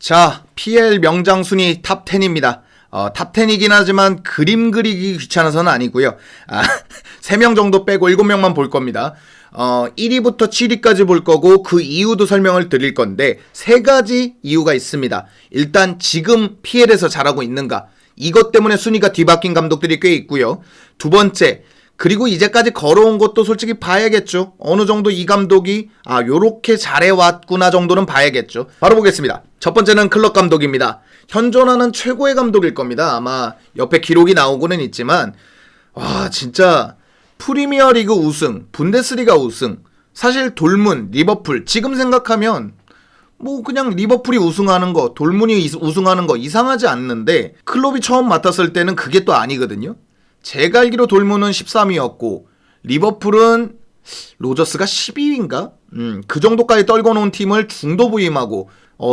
자, PL 명장 순위 탑 10입니다. 탑 10이긴 하지만 그림 그리기 귀찮아서는 아니고요. 3명 정도 빼고 7명만 볼 겁니다. 1위부터 7위까지 볼 거고 그 이유도 설명을 드릴 건데 3가지 이유가 있습니다. 일단 지금 PL에서 잘하고 있는가? 이것 때문에 순위가 뒤바뀐 감독들이 꽤 있고요. 두 번째, 그리고 이제까지 걸어온 것도 솔직히 봐야겠죠. 어느 정도 이 감독이 요렇게 잘해왔구나 정도는 봐야겠죠. 바로 보겠습니다. 첫 번째는 클럽 감독입니다. 현존하는 최고의 감독일 겁니다. 아마 옆에 기록이 나오고는 있지만 와 진짜 프리미어리그 우승, 분데스리가 우승, 사실 돌문, 리버풀 지금 생각하면 뭐 그냥 리버풀이 우승하는 거, 돌문이 우승하는 거 이상하지 않는데 클럽이 처음 맡았을 때는 그게 또 아니거든요. 제가 알기로 돌문은 13위였고 리버풀은 로저스가 12위인가? 그 정도까지 떨궈 놓은 팀을 중도 부임하고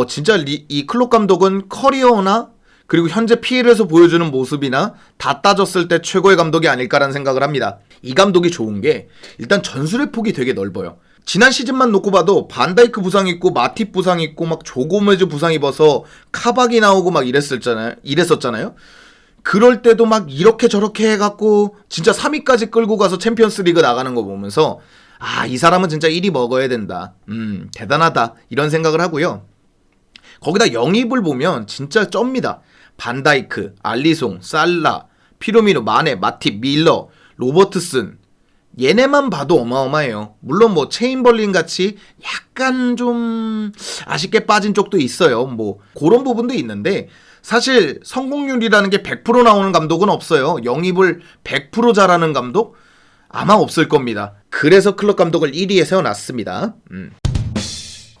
진짜 이 클롭 감독은 커리어나 그리고 현재 PL에서 보여주는 모습이나 다 따졌을 때 최고의 감독이 아닐까라는 생각을 합니다. 이 감독이 좋은 게 일단 전술의 폭이 되게 넓어요. 지난 시즌만 놓고 봐도 반다이크 부상 있고 마팁 부상 있고 막 조고메즈 부상 입어서 카박이 나오고 막 이랬었잖아요. 그럴 때도 막 이렇게 저렇게 해갖고 진짜 3위까지 끌고 가서 챔피언스 리그 나가는 거 보면서 이 사람은 진짜 1위 먹어야 된다. 대단하다. 이런 생각을 하고요. 거기다 영입을 보면 진짜 쩝니다. 반다이크, 알리송, 살라, 피르미누, 마네, 마팁, 밀러, 로버트슨 얘네만 봐도 어마어마해요. 물론 뭐 체인벌린 같이 약간 좀 아쉽게 빠진 쪽도 있어요. 뭐 그런 부분도 있는데 사실 성공률이라는 게 100% 나오는 감독은 없어요. 영입을 100% 잘하는 감독? 아마 없을 겁니다. 그래서 클럽 감독을 1위에 세워놨습니다.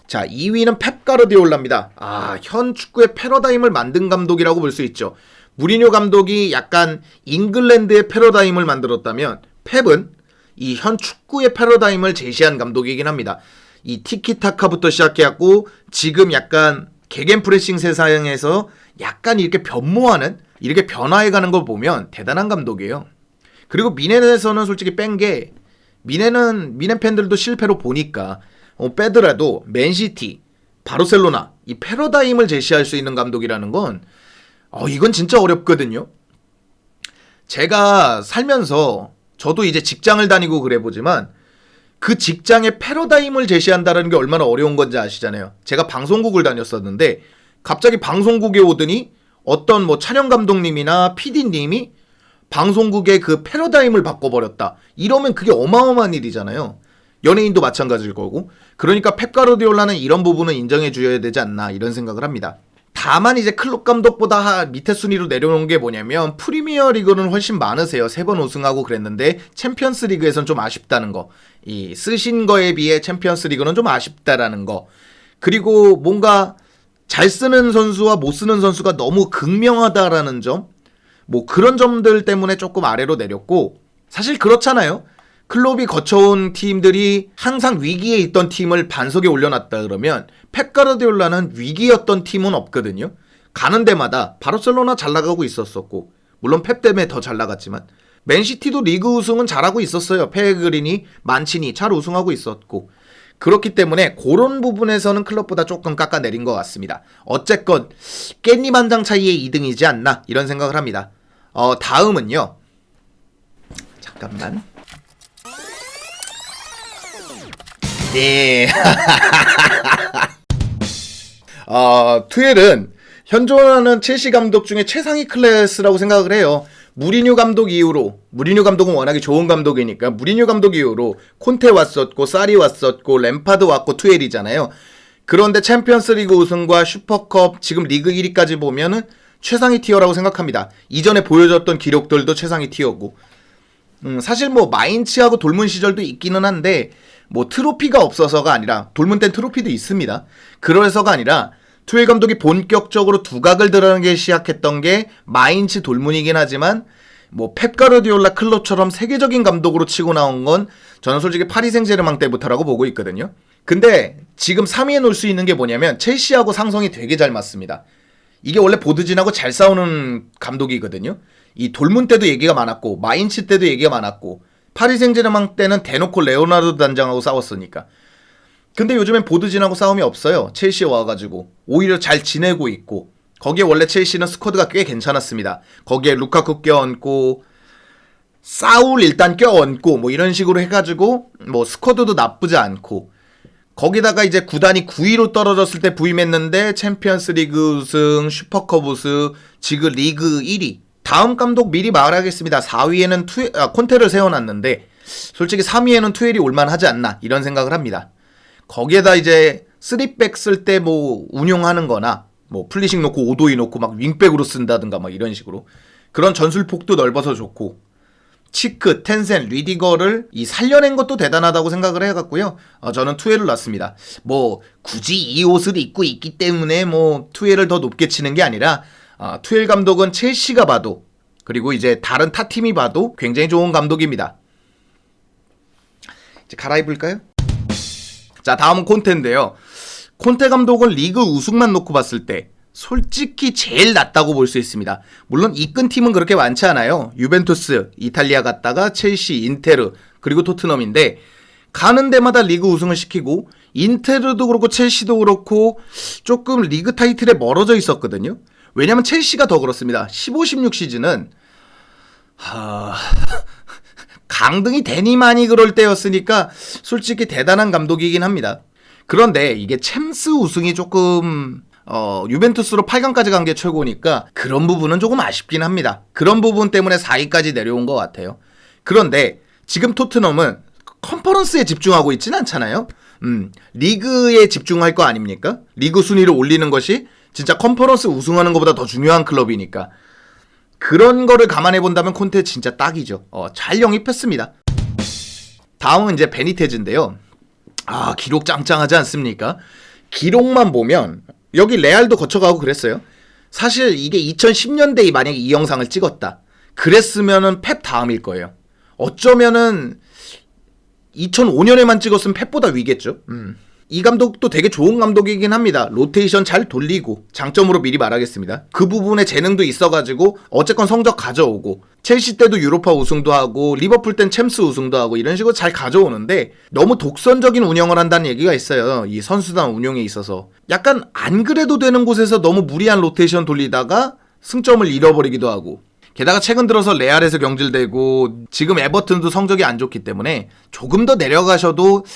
자, 2위는 펩 가르디올라입니다. 현 축구의 패러다임을 만든 감독이라고 볼 수 있죠. 무리뉴 감독이 약간 잉글랜드의 패러다임을 만들었다면 펩은 이 현 축구의 패러다임을 제시한 감독이긴 합니다. 이 티키타카부터 시작해갖고 지금 약간 개겐프레싱 세상에서 약간 이렇게 변모하는, 이렇게 변화해가는 걸 보면 대단한 감독이에요. 그리고 미넨에서는 솔직히 뺀 게 미넨 팬들도 실패로 보니까 빼더라도 맨시티, 바르셀로나 이 패러다임을 제시할 수 있는 감독이라는 건 이건 진짜 어렵거든요. 제가 살면서 저도 이제 직장을 다니고 그래 보지만 그 직장의 패러다임을 제시한다는 게 얼마나 어려운 건지 아시잖아요. 제가 방송국을 다녔었는데 갑자기 방송국에 오더니 어떤 뭐 촬영 감독님이나 PD님이 방송국의 그 패러다임을 바꿔버렸다. 이러면 그게 어마어마한 일이잖아요. 연예인도 마찬가지일 거고. 그러니까 펩 가르디올라는 이런 부분은 인정해 줘야 되지 않나 이런 생각을 합니다. 다만 이제 클럽 감독보다 밑에 순위로 내려오는 게 뭐냐면 프리미어 리그는 훨씬 많으세요. 3번 우승하고 그랬는데 챔피언스 리그에선 좀 아쉽다는 거. 이 쓰신 거에 비해 챔피언스 리그는 좀 아쉽다라는 거. 그리고 뭔가 잘 쓰는 선수와 못 쓰는 선수가 너무 극명하다라는 점. 뭐 그런 점들 때문에 조금 아래로 내렸고 사실 그렇잖아요. 클럽이 거쳐온 팀들이 항상 위기에 있던 팀을 반석에 올려놨다 그러면 펩 가르디올라는 위기였던 팀은 없거든요. 가는 데마다 바르셀로나 잘 나가고 있었었고 물론 펩 때문에 더 잘 나갔지만 맨시티도 리그 우승은 잘하고 있었어요. 페그린이 만치니 잘 우승하고 있었고 그렇기 때문에 그런 부분에서는 클럽보다 조금 깎아내린 것 같습니다. 어쨌건 깻잎 한 장 차이의 2등이지 않나 이런 생각을 합니다. 다음은요. 잠깐만. 네. 투엘은 현존하는 첼시 감독 중에 최상위 클래스라고 생각을 해요. 무리뉴 감독 이후로, 무리뉴 감독은 워낙에 좋은 감독이니까 무리뉴 감독 이후로 콘테 왔었고 사리 왔었고 램파드 왔고 투엘이잖아요. 그런데 챔피언스 리그 우승과 슈퍼컵 지금 리그 1위까지 보면은 최상위 티어라고 생각합니다. 이전에 보여줬던 기록들도 최상위 티어고 사실 뭐 마인츠하고 돌문 시절도 있기는 한데 뭐 트로피가 없어서가 아니라 돌문 땐 트로피도 있습니다. 그래서가 아니라 투엘 감독이 본격적으로 두각을 드러내기 시작했던 게 마인츠 돌문이긴 하지만 뭐 펩 가르디올라 클럽처럼 세계적인 감독으로 치고 나온 건 저는 솔직히 파리 생제르맹 때부터라고 보고 있거든요. 근데 지금 3위에 놓을 수 있는 게 뭐냐면 첼시하고 상성이 되게 잘 맞습니다. 이게 원래 보드진하고 잘 싸우는 감독이거든요. 이 돌문 때도 얘기가 많았고 마인츠 때도 얘기가 많았고 파리 생제르맹 때는 대놓고 레오나르도 단장하고 싸웠으니까 근데 요즘엔 보드진하고 싸움이 없어요. 첼시에 와가지고 오히려 잘 지내고 있고, 거기에 원래 첼시는 스쿼드가 꽤 괜찮았습니다. 거기에 루카쿠 껴얹고 사울 일단 껴얹고 뭐 이런 식으로 해가지고 뭐 스쿼드도 나쁘지 않고, 거기다가 이제 구단이 9위로 떨어졌을 때 부임했는데 챔피언스 리그 우승, 슈퍼컵 우승, 지금 리그 1위. 다음 감독 미리 말하겠습니다. 4위에는 콘테를 세워놨는데 솔직히 3위에는 투엘이 올만하지 않나 이런 생각을 합니다. 거기에다 이제 3백 쓸 때 뭐 운용하는 거나 뭐 플리식 놓고 오도이 놓고 막 윙백으로 쓴다든가 막 이런 식으로 그런 전술폭도 넓어서 좋고, 치크, 텐센, 리디거를 살려낸 것도 대단하다고 생각을 해갖고요. 저는 투엘을 놨습니다. 뭐 굳이 이 옷을 입고 있기 때문에 뭐 투엘을 더 높게 치는 게 아니라, 투엘 감독은 첼시가 봐도 그리고 이제 다른 타 팀이 봐도 굉장히 좋은 감독입니다. 이제 갈아입을까요? 자, 다음은 콘테인데요. 콘테 감독은 리그 우승만 놓고 봤을 때 솔직히 제일 낫다고 볼 수 있습니다. 물론 이끈 팀은 그렇게 많지 않아요. 유벤투스, 이탈리아 갔다가 첼시, 인테르, 그리고 토트넘인데 가는 데마다 리그 우승을 시키고, 인테르도 그렇고 첼시도 그렇고 조금 리그 타이틀에 멀어져 있었거든요. 왜냐면 첼시가 더 그렇습니다. 15-16 시즌은 강등이 되니 많이 그럴 때였으니까 솔직히 대단한 감독이긴 합니다. 그런데 이게 챔스 우승이 조금 유벤투스로 8강까지 간 게 최고니까 그런 부분은 조금 아쉽긴 합니다. 그런 부분 때문에 4위까지 내려온 것 같아요. 그런데 지금 토트넘은 컨퍼런스에 집중하고 있진 않잖아요. 리그에 집중할 거 아닙니까? 리그 순위를 올리는 것이 진짜 컨퍼런스 우승하는 것보다 더 중요한 클럽이니까. 그런 거를 감안해 본다면 콘테 진짜 딱이죠. 잘 영입했습니다. 다음은 이제 베니테즈인데요. 기록 짱짱하지 않습니까? 기록만 보면 여기 레알도 거쳐가고 그랬어요. 사실 이게 2010년대에 만약에 이 영상을 찍었다 그랬으면은 펩 다음일 거예요. 어쩌면은 2005년에만 찍었으면 펩보다 위겠죠. 이 감독도 되게 좋은 감독이긴 합니다. 로테이션 잘 돌리고, 장점으로 미리 말하겠습니다. 그 부분에 재능도 있어가지고 어쨌건 성적 가져오고, 첼시 때도 유로파 우승도 하고 리버풀 땐 챔스 우승도 하고 이런 식으로 잘 가져오는데, 너무 독선적인 운영을 한다는 얘기가 있어요. 이 선수단 운영에 있어서 약간 안 그래도 되는 곳에서 너무 무리한 로테이션 돌리다가 승점을 잃어버리기도 하고, 게다가 최근 들어서 레알에서 경질되고 지금 에버튼도 성적이 안 좋기 때문에 조금 더 내려가셔도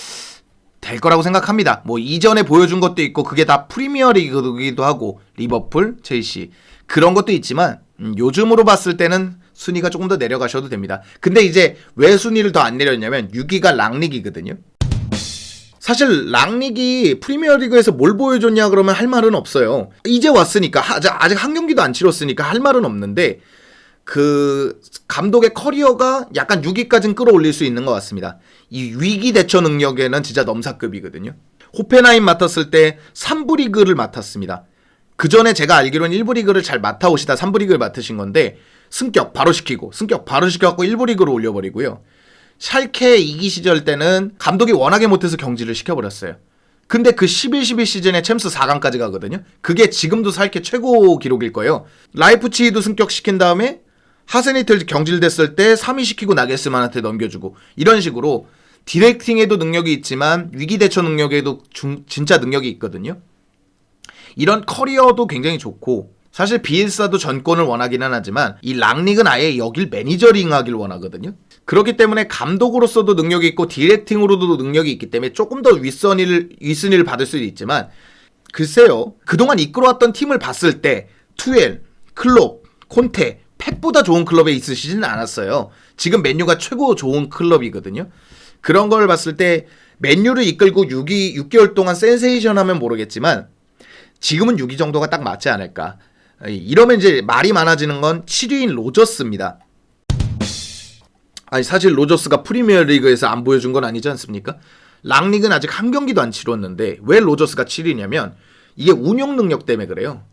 될 거라고 생각합니다. 뭐 이전에 보여준 것도 있고 그게 다 프리미어 리그이기도 하고, 리버풀, 첼시 그런 것도 있지만 요즘으로 봤을 때는 순위가 조금 더 내려가셔도 됩니다. 근데 이제 왜 순위를 더 안 내렸냐면 6위가 랑릭이거든요. 사실 랑릭이 프리미어 리그에서 뭘 보여줬냐 그러면 할 말은 없어요. 이제 왔으니까 아직 한 경기도 안 치렀으니까 할 말은 없는데, 그 감독의 커리어가 약간 6위까지는 끌어올릴 수 있는 것 같습니다. 이 위기 대처 능력에는 진짜 넘사급이거든요. 호펜하임 맡았을 때 3부 리그를 맡았습니다. 그 전에 제가 알기로는 1부 리그를 잘 맡아오시다 3부 리그를 맡으신 건데, 승격 바로 시키고 승격 바로 시켜갖고 1부 리그로 올려버리고요. 샬케 2기 시절 때는 감독이 워낙에 못해서 경질을 시켜버렸어요. 근데 그 11-12 시즌에 챔스 4강까지 가거든요. 그게 지금도 샬케 최고 기록일 거예요. 라이프치히도 승격시킨 다음에 하센히틀 경질됐을 때 3위 시키고 나겔스만한테 넘겨주고, 이런 식으로 디렉팅에도 능력이 있지만 위기 대처 능력에도 진짜 능력이 있거든요. 이런 커리어도 굉장히 좋고, 사실 비엘사도 전권을 원하기는 하지만 이 랑릭은 아예 여길 매니저링 하길 원하거든요. 그렇기 때문에 감독으로서도 능력이 있고 디렉팅으로도 능력이 있기 때문에 조금 더 윗순위를 받을 수도 있지만, 글쎄요, 그동안 이끌어왔던 팀을 봤을 때 투엘, 클롭, 콘테, 펩보다 좋은 클럽에 있으시진 않았어요. 지금 맨유가 최고 좋은 클럽이거든요. 그런 걸 봤을 때 맨유를 이끌고 6개월 동안 센세이션 하면 모르겠지만 지금은 6위 정도가 딱 맞지 않을까. 이러면 이제 말이 많아지는 건 7위인 로저스입니다. 아니 사실 로저스가 프리미어 리그에서 안 보여준 건 아니지 않습니까? 랑릭은 아직 한 경기도 안 치렀는데 왜 로저스가 7위냐면 이게 운영 능력 때문에 그래요.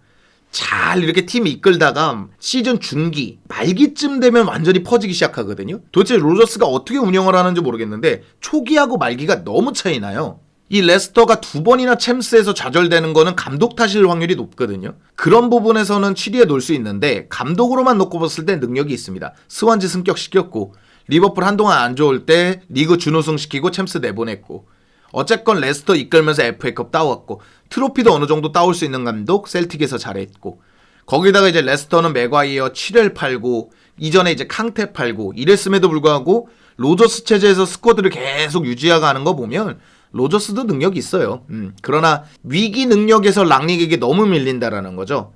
잘 이렇게 팀 이끌다가 시즌 중기, 말기쯤 되면 완전히 퍼지기 시작하거든요. 도대체 로저스가 어떻게 운영을 하는지 모르겠는데 초기하고 말기가 너무 차이 나요. 이 레스터가 2번이나 챔스에서 좌절되는 거는 감독 탓일 확률이 높거든요. 그런 부분에서는 7위에 놓을 수 있는데 감독으로만 놓고 봤을 때 능력이 있습니다. 스완지 승격시켰고, 리버풀 한동안 안 좋을 때 리그 준우승 시키고 챔스 내보냈고, 어쨌건 레스터 이끌면서 FA컵 따왔고 트로피도 어느 정도 따올 수 있는 감독 셀틱에서 잘했고 거기다가 이제 레스터는 맥과이어 7회 팔고 이전에 이제 캉테 팔고 이랬음에도 불구하고 로저스 체제에서 스쿼드를 계속 유지해가는 거 보면 로저스도 능력이 있어요. 그러나 위기 능력에서 랑닉에게 너무 밀린다라는 거죠.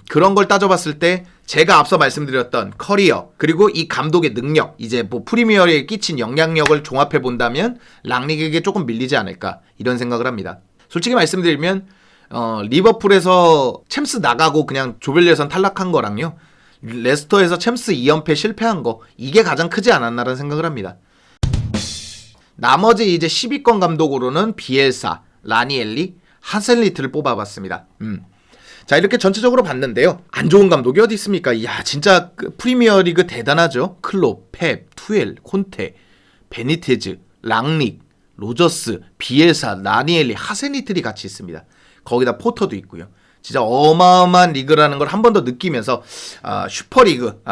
그런 걸 따져봤을 때 제가 앞서 말씀드렸던 커리어 그리고 이 감독의 능력 이제 뭐 프리미어리에 끼친 영향력을 종합해 본다면 랑닉에게 조금 밀리지 않을까 이런 생각을 합니다. 솔직히 말씀드리면 리버풀에서 챔스 나가고 그냥 조별 예선 탈락한 거랑요 레스터에서 챔스 2연패 실패한 거 이게 가장 크지 않았나라는 생각을 합니다. 나머지 이제 10위권 감독으로는 비엘사, 라니엘리, 하셀리트를 뽑아봤습니다. 자 이렇게 전체적으로 봤는데요. 안 좋은 감독이 어디 있습니까? 이야 진짜 프리미어리그 대단하죠. 클롭, 펩, 투엘, 콘테, 베니테즈, 랑닉, 로저스, 비엘사, 라니엘리, 하셀리트리 같이 있습니다. 거기다 포터도 있고요. 진짜 어마어마한 리그라는 걸 한 번 더 느끼면서 슈퍼리그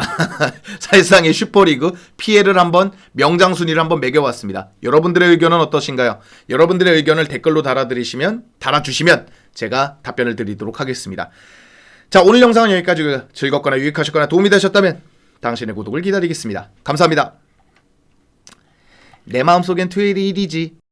사실상의 슈퍼리그 PL을 한번 명장 순위를 한번 매겨봤습니다. 여러분들의 의견은 어떠신가요? 여러분들의 의견을 댓글로 달아주시면 제가 답변을 드리도록 하겠습니다. 자 오늘 영상은 여기까지 즐겁거나 유익하셨거나 도움이 되셨다면 당신의 구독을 기다리겠습니다. 감사합니다. 내 마음속엔 투엘이 1이지.